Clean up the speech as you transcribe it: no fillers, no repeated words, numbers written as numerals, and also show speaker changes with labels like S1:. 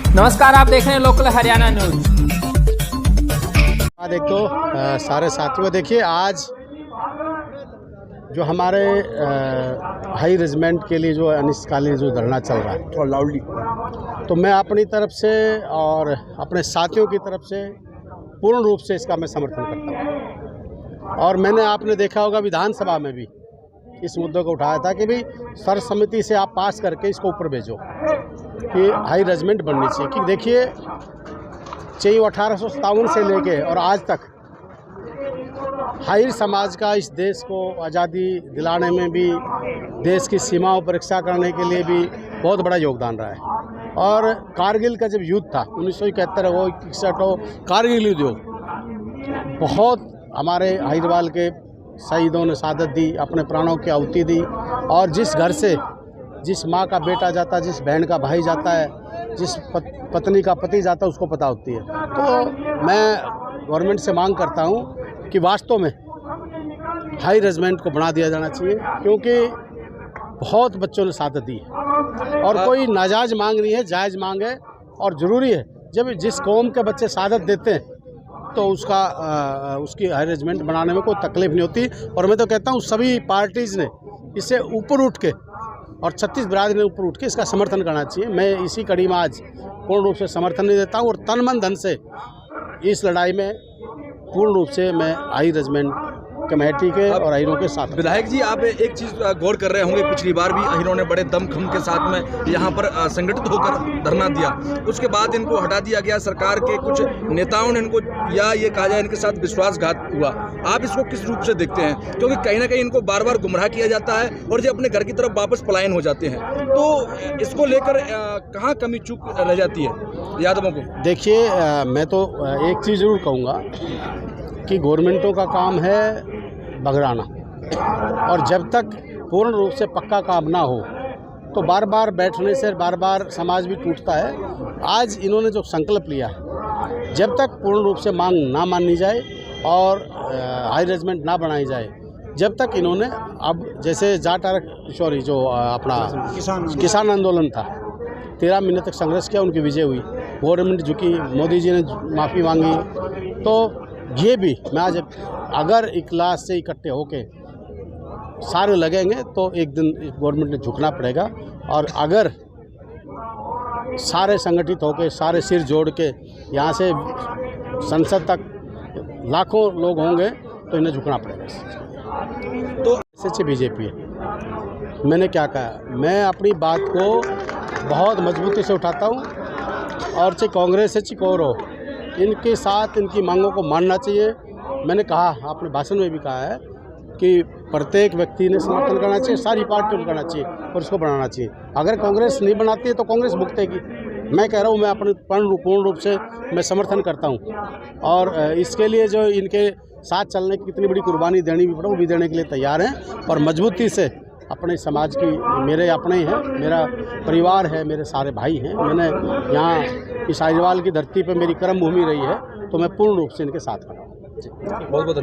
S1: नमस्कार, आप देख रहे हैं लोकल हरियाणा न्यूज।
S2: एक तो सारे साथियों देखिए, आज जो हमारे हाई रेजिमेंट के लिए जो अनिश्चितकालीन जो धरना चल रहा है, थोड़ा लाउडली, तो मैं अपनी तरफ से और अपने साथियों की तरफ से पूर्ण रूप से इसका मैं समर्थन करता हूँ। और मैंने आपने देखा होगा विधानसभा में भी इस मुद्दे को उठाया था कि भाई सर्वसम्मति से आप पास करके इसको ऊपर भेजो कि हाई रेजिमेंट बननी चाहिए। कि देखिए, चाहिए 1857 से लेके और आज तक हाई समाज का इस देश को आज़ादी दिलाने में भी, देश की सीमाओं पर रक्षा करने के लिए भी बहुत बड़ा योगदान रहा है। और कारगिल का जब युद्ध था 1971 हो 61 हो, कारगिल युद्ध हो, बहुत हमारे हाईरवाल के शहीदों ने शहादत दी, अपने प्राणों की आहुति दी। और जिस घर से जिस माँ का बेटा जाता है, जिस बहन का भाई जाता है, जिस पत्नी का पति जाता है, उसको पता होती है। तो मैं गवर्नमेंट से मांग करता हूँ कि वास्तव में हाई रेजिमेंट को बना दिया जाना चाहिए, क्योंकि बहुत बच्चों ने शहादत दी है और कोई नाजायज़ मांग नहीं है, जायज़ मांग है। और ज़रूरी है, जब जिस कौम के बच्चे शहादत देते हैं तो उसकी हाई रेजिमेंट बनाने में कोई तकलीफ नहीं होती। और मैं तो कहता हूँ सभी पार्टीज़ ने इससे ऊपर उठ के और 36 बिरादरी ने ऊपर उठ के इसका समर्थन करना चाहिए। मैं इसी कड़ी में आज पूर्ण रूप से समर्थन नहीं देता हूँ और तन मन धन से इस लड़ाई में पूर्ण रूप से मैं हाई रेजिमेंट कमेटी के और अहीरों के साथ।
S3: विधायक जी, आप एक चीज़ गौर कर रहे होंगे, पिछली बार भी अहीरों ने बड़े दमखम के साथ में यहाँ पर संगठित होकर धरना दिया, उसके बाद इनको हटा दिया गया। सरकार के कुछ नेताओं ने इनको, या ये कहा जाए, इनके साथ विश्वासघात हुआ। आप इसको किस रूप से देखते हैं? क्योंकि कहीं ना कहीं इनको बार बार गुमराह किया जाता है और जब अपने घर की तरफ वापस पलायन हो जाते हैं, तो इसको लेकर कहाँ कमी चूक रह जाती है यादवों को?
S2: देखिए, मैं तो एक चीज़ ज़रूर कहूँगा कि गवर्नमेंटों का काम है बगड़ाना, और जब तक पूर्ण रूप से पक्का काम ना हो तो बार बार बैठने से बार बार समाज भी टूटता है। आज इन्होंने जो संकल्प लिया है, जब तक पूर्ण रूप से मांग ना मानी जाए और हाई रेजिमेंट ना बनाई जाए, जब तक इन्होंने, अब जैसे जो अपना किसान आंदोलन था, 13 महीने तक संघर्ष किया, उनकी विजय हुई, गवर्नमेंट झुकी, मोदी जी ने माफ़ी मांगी। तो ये भी मैं आज, अगर इखलास से इकट्ठे होके सारे लगेंगे तो एक दिन गवर्नमेंट ने झुकना पड़ेगा। और अगर सारे संगठित होके, सारे सिर जोड़ के यहाँ से संसद तक लाखों लोग होंगे तो इन्हें झुकना पड़ेगा। तो सच्ची बीजेपी है। मैंने क्या कहा, मैं अपनी बात को बहुत मजबूती से उठाता हूँ, और चाहे कांग्रेस है चाहे कोर हो, इनके साथ इनकी मांगों को मानना चाहिए। मैंने कहा, आपने भाषण में भी कहा है कि प्रत्येक व्यक्ति ने समर्थन करना चाहिए, सारी पार्टियों को करना चाहिए और इसको बनाना चाहिए। अगर कांग्रेस नहीं बनाती है तो कांग्रेस भुगतेगी। मैं कह रहा हूँ, मैं अपने पूर्ण रूप से मैं समर्थन करता हूँ और इसके लिए जो इनके साथ चलने की कितनी बड़ी कुर्बानी देनी भी पड़े, वो भी देने के लिए तैयार हैं। और मजबूती से अपने समाज की, मेरे अपने हैं, मेरा परिवार है, मेरे सारे भाई हैं। मैंने यहाँ इस हाईरवाल की धरती पर मेरी कर्म भूमि रही है, तो मैं पूर्ण रूप से इनके साथ खड़ा हूँ।
S3: बहुत बहुत